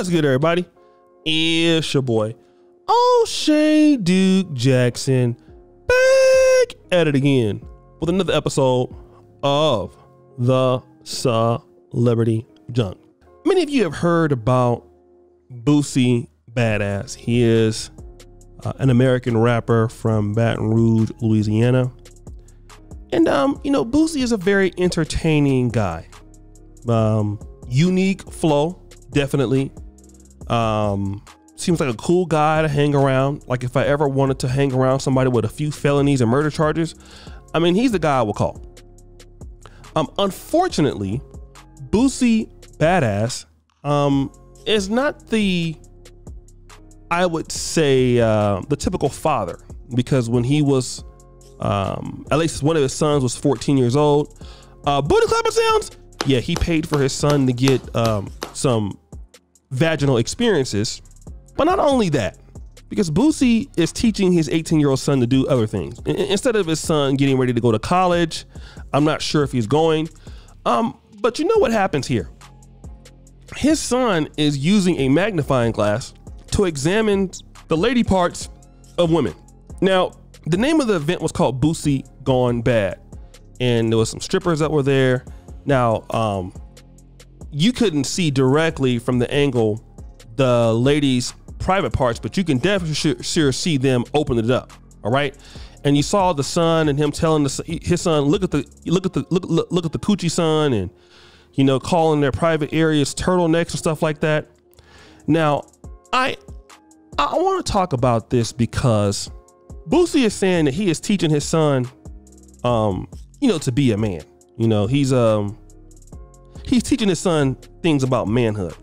What's good, everybody? It's your boy, O'Shea Duke Jackson, back at it again with another episode of the Celebrity Junk. Many of you have heard about Boosie BadAZZ. He is an American rapper from Baton Rouge, Louisiana. And, Boosie is a very entertaining guy. Unique flow, definitely. Seems like a cool guy to hang around. Like if I ever wanted to hang around somebody with a few felonies and murder charges, I mean, he's the guy I will call. Unfortunately, Boosie BadAZZ is not the, I would say, the typical father, because when he was, at least one of his sons was 14 years old. Booty clapper sounds? Yeah, he paid for his son to get some vaginal experiences. But not only that, because Boosie is teaching his 18-year-old son to do other things. Instead of his son getting ready to go to college, I'm not sure if he's going. But you know what happens here? His son is using a magnifying glass to examine the lady parts of women. Now, the name of the event was called Boosie Gone Bad. And there was some strippers that were there. Now, you couldn't see directly from the angle the ladies' private parts, but you can definitely sure see them open it up. All right, and you saw the son and him telling his son, look at the coochie, son, and calling their private areas turtlenecks and stuff like that. Now, I want to talk about this because Boosie is saying that he is teaching his son, to be a man. He's teaching his son things about manhood.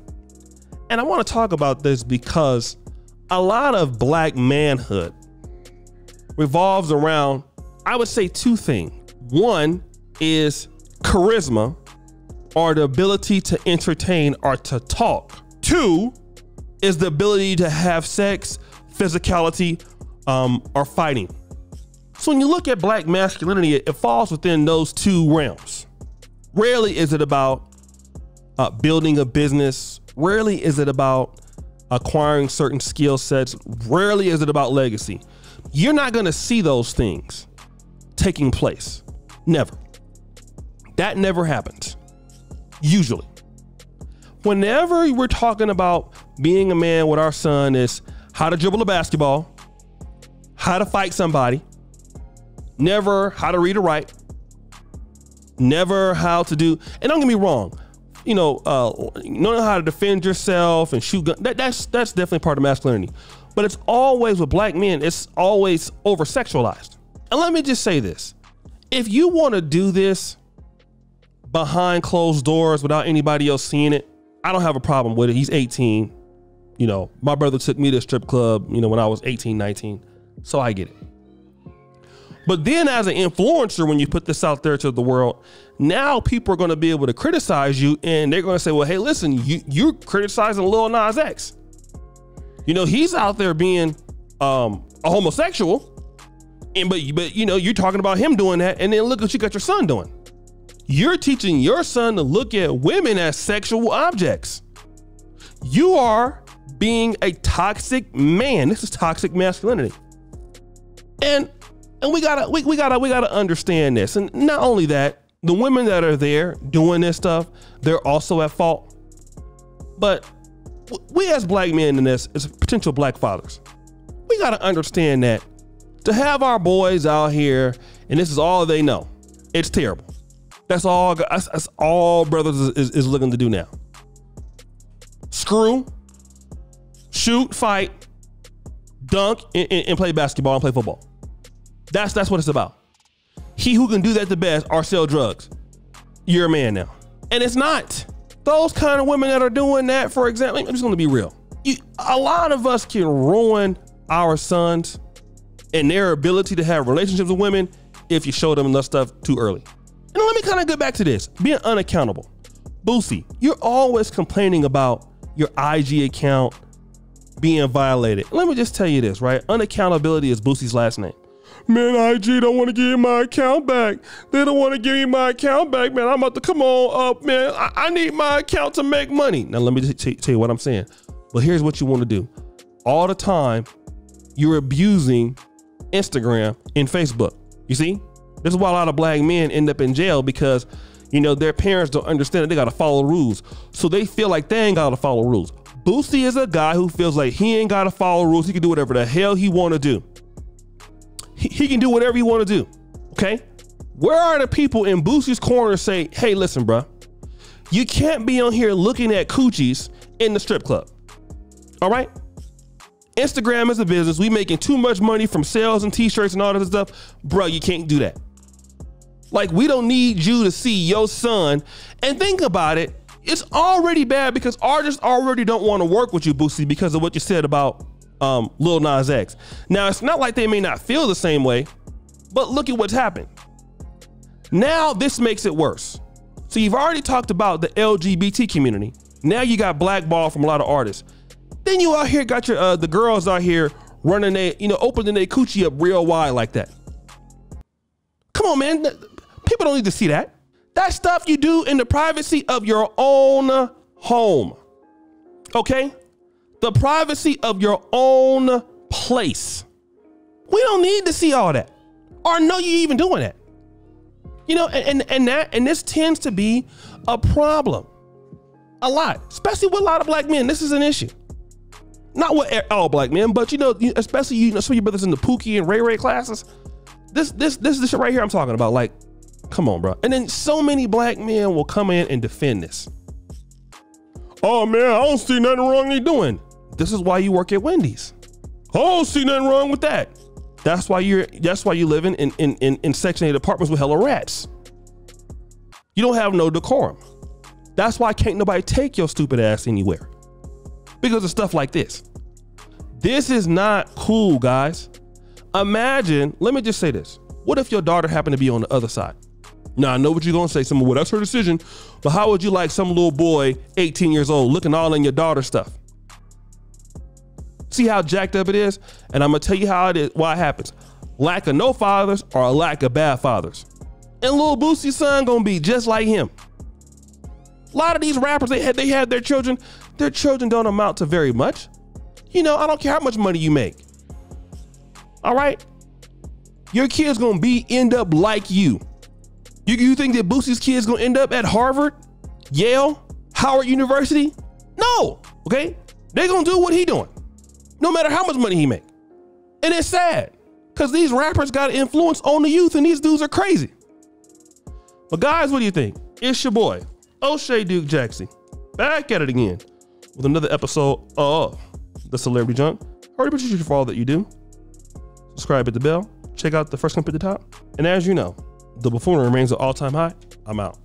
And I want to talk about this because a lot of black manhood revolves around, I would say, two things. One is charisma, or the ability to entertain or to talk. Two is the ability to have sex, physicality, or fighting. So when you look at black masculinity, it falls within those two realms. Rarely is it about building a business. Rarely is it about acquiring certain skill sets. Rarely is it about legacy. You're not going to see those things taking place. Never. That never happens. Usually. Whenever we're talking about being a man with our son, is how to dribble a basketball, how to fight somebody, never how to read or write, never how to do, and don't get me wrong, knowing how to defend yourself and shoot guns, that's definitely part of masculinity. But it's always, with black men, it's always over sexualized. And let me just say this. If you want to do this behind closed doors without anybody else seeing it, I don't have a problem with it. He's 18. My brother took me to a strip club, when I was 18, 19. So I get it. But then as an influencer, when you put this out there to the world, now people are going to be able to criticize you, and they're going to say, well, hey, listen, you're criticizing Lil Nas X. He's out there being a homosexual, but you're talking about him doing that, and then look what you got your son doing. You're teaching your son to look at women as sexual objects. You are being a toxic man. This is toxic masculinity. And we gotta understand this. And not only that, the women that are there doing this stuff, they're also at fault. But we as black men in this, as potential black fathers, we gotta understand that to have our boys out here and this is all they know, it's terrible. That's all brothers is looking to do now. Screw, shoot, fight, dunk, and play basketball and play football. That's what it's about. He who can do that the best or sell drugs. You're a man now. And it's not. Those kind of women that are doing that, for example, I'm just going to be real. A lot of us can ruin our sons and their ability to have relationships with women if you show them enough stuff too early. And let me kind of get back to this. Being unaccountable. Boosie, you're always complaining about your IG account being violated. Let me just tell you this, right? Unaccountability is Boosie's last name. Man, IG don't want to give my account back. They don't want to give me my account back, man. I'm about to come on up, man. I need my account to make money. Now, let me just tell you what I'm saying. But here's what you want to do. All the time, you're abusing Instagram and Facebook. You see? This is why a lot of black men end up in jail, because, you know, their parents don't understand that they got to follow rules. So they feel like they ain't got to follow rules. Boosie is a guy who feels like he ain't got to follow rules. He can do whatever the hell he want to do. He can do whatever he want to do. Okay? Where are the people in Boosie's corner say, hey, listen, bro, you can't be on here looking at coochies in the strip club. All right? Instagram is a business. We making too much money from sales and t-shirts and all this stuff. Bro, you can't do that. Like, we don't need you to see your son. And think about it. It's already bad because artists already don't want to work with you, Boosie, because of what you said about Lil Nas X. Now, it's not like they may not feel the same way, but look at what's happened. Now this makes it worse. So you've already talked about the LGBT community. Now you got blackball from a lot of artists. Then you out here got your the girls out here running opening their coochie up real wide like that. Come on, man. People don't need to see that. That stuff you do in the privacy of your own home. Okay? The privacy of your own place. We don't need to see all that or know you even doing that. You know, and this tends to be a problem a lot, especially with a lot of black men. This is an issue. Not with all black men, but especially some of your brothers in the Pookie and Ray Ray classes. This is the shit right here I'm talking about. Like, come on, bro. And then so many black men will come in and defend this. Oh man, I don't see nothing wrong you doing. This is why you work at Wendy's. I don't see nothing wrong with that. That's why you living in Section 8 apartments with hella rats. You don't have no decorum. That's why can't nobody take your stupid ass anywhere. Because of stuff like this. This is not cool, guys. Imagine, let me just say this. What if your daughter happened to be on the other side? Now, I know what you're going to say. Well, that's her decision. But how would you like some little boy, 18 years old, looking all in your daughter's stuff? See how jacked up it is? And I'm going to tell you how it is, why it happens. Lack of no fathers or a lack of bad fathers. And little Boosie's son going to be just like him. A lot of these rappers, they had their children don't amount to very much. You know, I don't care how much money you make. All right? Your kid's going to end up like you. You think that Boosie's kid's going to end up at Harvard, Yale, Howard University? No, okay? They're going to do what he doing, no matter how much money he make. And it's sad, because these rappers got influence on the youth, and these dudes are crazy. But guys, what do you think? It's your boy, O'Shea Duke Jackson, back at it again with another episode of The Celebrity Junk. I already appreciate you for all that you do. Subscribe, hit the bell, check out the first link at the top. And as you know, the buffoonery remains at all-time high. I'm out.